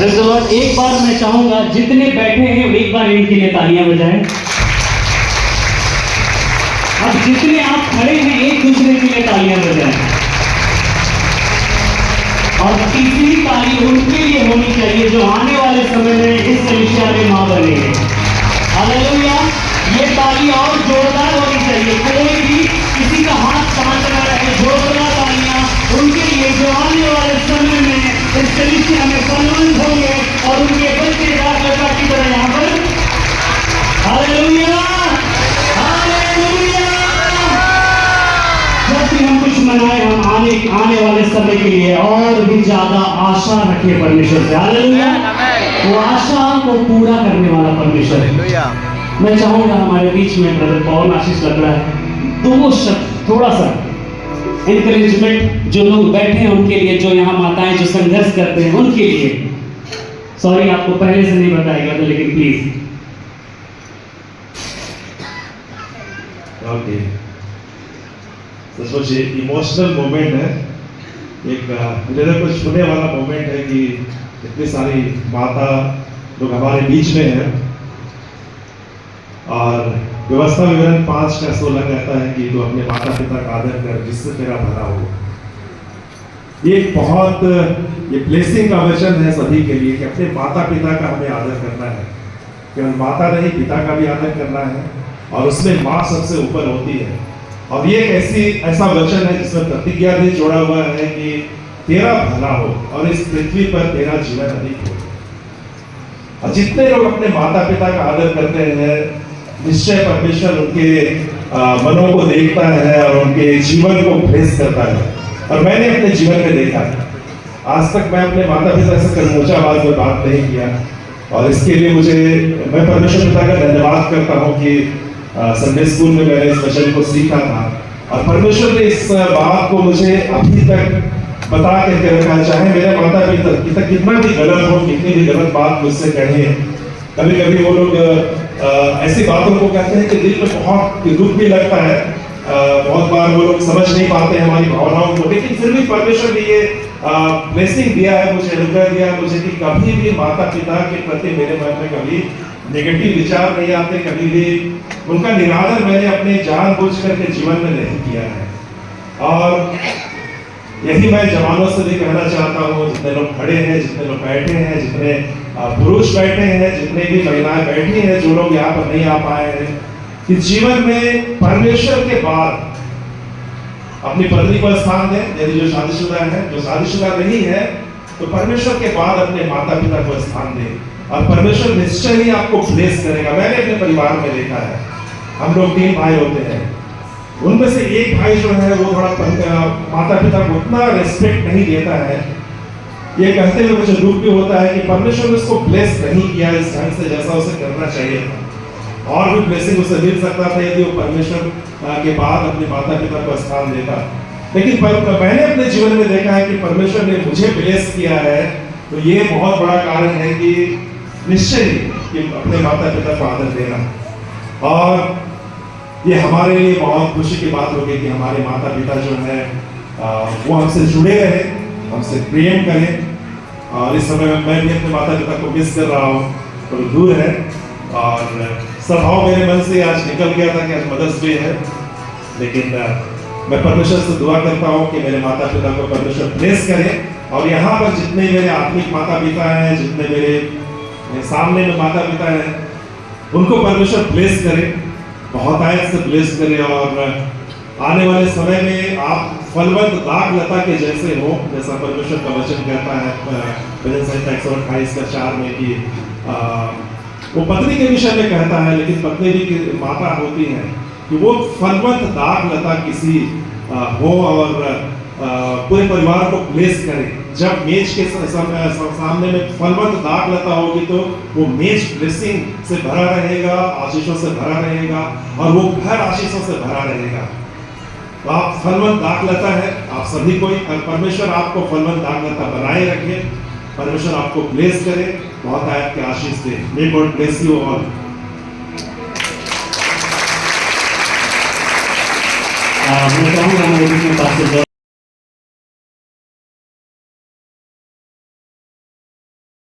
Praise the Lord. एक बार मैं चाहूंगा जितने बैठे हैं एक बार इनके लिए तालियां बजाएं। अब जितने आप खड़े हैं एक दूसरे के लिए तालियां बजाएं। और तीसरी ताली उनके लिए होनी चाहिए जो आने वाले समय में इस कलीसिया में मां बनेंगे। हालेलुया। ये ताली और जोरदार होनी चाहिए। कोई भी किसी का हाथ शांत न रहे। जोरदार तालियां उनके लिए जो आने वाले समय में इस कलीसिया में फलवंत होंगे और उनके बच्चे राजा की तरह यहाँ पर। Hallelujah, hallelujah. जब भी हम कुछ मनाए हम आने वाले समय के लिए और भी ज्यादा आशा रखें परमेश्वर से। हालेलुया। वो आशा को पूरा करने वाला परमेश्वर है। मैं चाहूंगा हमारे बीच में ब्रदर पवन आशीष लग रहा है, दो शब्द थोड़ा सा एनकरेजमेंट जो लोग बैठे हैं उनके लिए, जो यहाँ माताएं जो संघर्ष करते हैं उनके लिए। सॉरी आपको पहले से नहीं बताएगा तो, लेकिन प्लीज। ओके, सचमुच इमोशनल मोमेंट है, एक हृदय को छूने वाला मोमेंट है कि इतनी सारी माता लोग हमारे बीच में है। और व्यवस्था विवरण 5 का 16 कहता है कि तो अपने माता पिता का आदर कर जिससे तेरा भला हो। ये एक बहुत ये ब्लेसिंग का वचन है सभी के लिए कि अपने माता पिता का हमें आदर करना है। केवल माता नहीं, पिता का भी आदर करना है, और उसमें माँ सबसे ऊपर होती है। और ये एक ऐसा वचन है जिसमें प्रतिज्ञा भी जोड़ा हुआ है कि तेरा भला हो और इस पृथ्वी पर तेरा जीवन अधिक हो। और जितने लोग अपने माता पिता का आदर करते हैं, निश्चय परमेश्वर उनके मनों को देखता है और उनके जीवन को ब्लेस करता है। और मैंने अपने जीवन में देखा है, आज तक मैं अपने माता पिता से कभी ऊंचा आवाज में बात नहीं किया, और इसके लिए मैं परमेश्वर पिता का धन्यवाद करता हूँ कि संडे स्कूल में मैंने इस वचन को सीखा था, और परमेश्वर ने इस बात को मुझे अभी तक बता के रखा है। चाहे मेरे माता पिता कितना भी गलत हो, कितनी भी गलत बात मुझसे कहे, कभी कभी वो लोग ऐसी बातों को कहते हैं कि दिल में बहुत दुख भी लगता है। बहुत बार वो लोग समझ नहीं पाते हमारी भावनाओं को, लेकिन फिर भी परमेश्वर ने ये ब्लेसिंग दिया है मुझे, अनुग्रह दिया है मुझे कि कभी भी माता पिता के प्रति मेरे मन में कभी नेगेटिव विचार नहीं आते, कभी भी उनका निरादर मैंने अपने जानबूझ करके जीवन में नहीं किया है। और यही मैं जवानों से भी कहना चाहता हूँ, जितने लोग खड़े हैं, जितने लोग बैठे हैं, जितने पुरुष बैठे हैं, जितने भी महिलाएं बैठी हैं, जो लोग यहाँ पर नहीं आ पाए हैं, कि जीवन में परमेश्वर के बाद अपनी पत्नी को स्थान दें। यदि जो शादीशुदा है, जो शादीशुदा नहीं है, तो परमेश्वर के बाद अपने माता पिता को स्थान दें, और परमेश्वर निश्चय ही आपको ब्लेस करेगा। मैंने अपने परिवार में देखा है, हम लोग 3 भाई होते हैं, उनमें से एक भाई जो है वो थोड़ा माता पिता को उतना रेस्पेक्ट नहीं देता है। ये कहते हुए मुझे दुख भी होता है कि परमेश्वर ने उसको ब्लेस नहीं किया इस ढंग से जैसा उसे करना चाहिए था। और भी ब्लेसिंग उसे मिल सकता था यदि वो परमेश्वर के बाद अपने माता पिता को स्थान देता। लेकिन मैंने अपने जीवन में देखा है कि परमेश्वर ने मुझे ब्लेस किया है, तो ये बहुत बड़ा कारण है कि निश्चय कि अपने माता पिता को आदर देना। और ये हमारे लिए बहुत खुशी की बात होगी कि हमारे माता पिता जो है वो हमसे जुड़े रहे, हमसे प्रेम करें। और इस समय मैं भी अपने माता पिता को मिस कर रहा हूँ, तो दूर है, और स्वभाव मेरे मन से आज निकल गया था कि आज मदर्स डे है। लेकिन मैं परमेश्वर से दुआ करता हूँ कि मेरे माता पिता को परमेश्वर ब्लेस करे, और यहाँ पर जितने मेरे आत्मिक माता पिता हैं, जितने मेरे सामने में माता पिता हैं, उनको परमेश्वर ब्लेस करे, बहुत आयत से ब्लेस करे। और आने वाले समय में आप फलवंत दाग लता के जैसे हो, जैसा परमेश्वर का वचन कहता है भजन संहिता 128:4 में कि वो पत्नी के विषय में कहता है, लेकिन पत्नी भी माता होती है, कि वो फलवंत दाग लता किसी हो और पूरे परिवार को ब्लेस करे। जब मेज के सामने में फलवंत दाग लता होगी तो वो मेज ब्लेसिंग से भरा रहेगा, आशीषों से भरा रहेगा, और वो घर आशीषों से भरा रहेगा। तो आप फलवंत दाग लता है, आप सभी को, परमेश्वर आपको फलवंत दाग लता बनाए रखे, परमेश्वर आपको ब्लेस करे, बहुत आयत के आशीष दे। May God bless you all. मैं चाहूँगा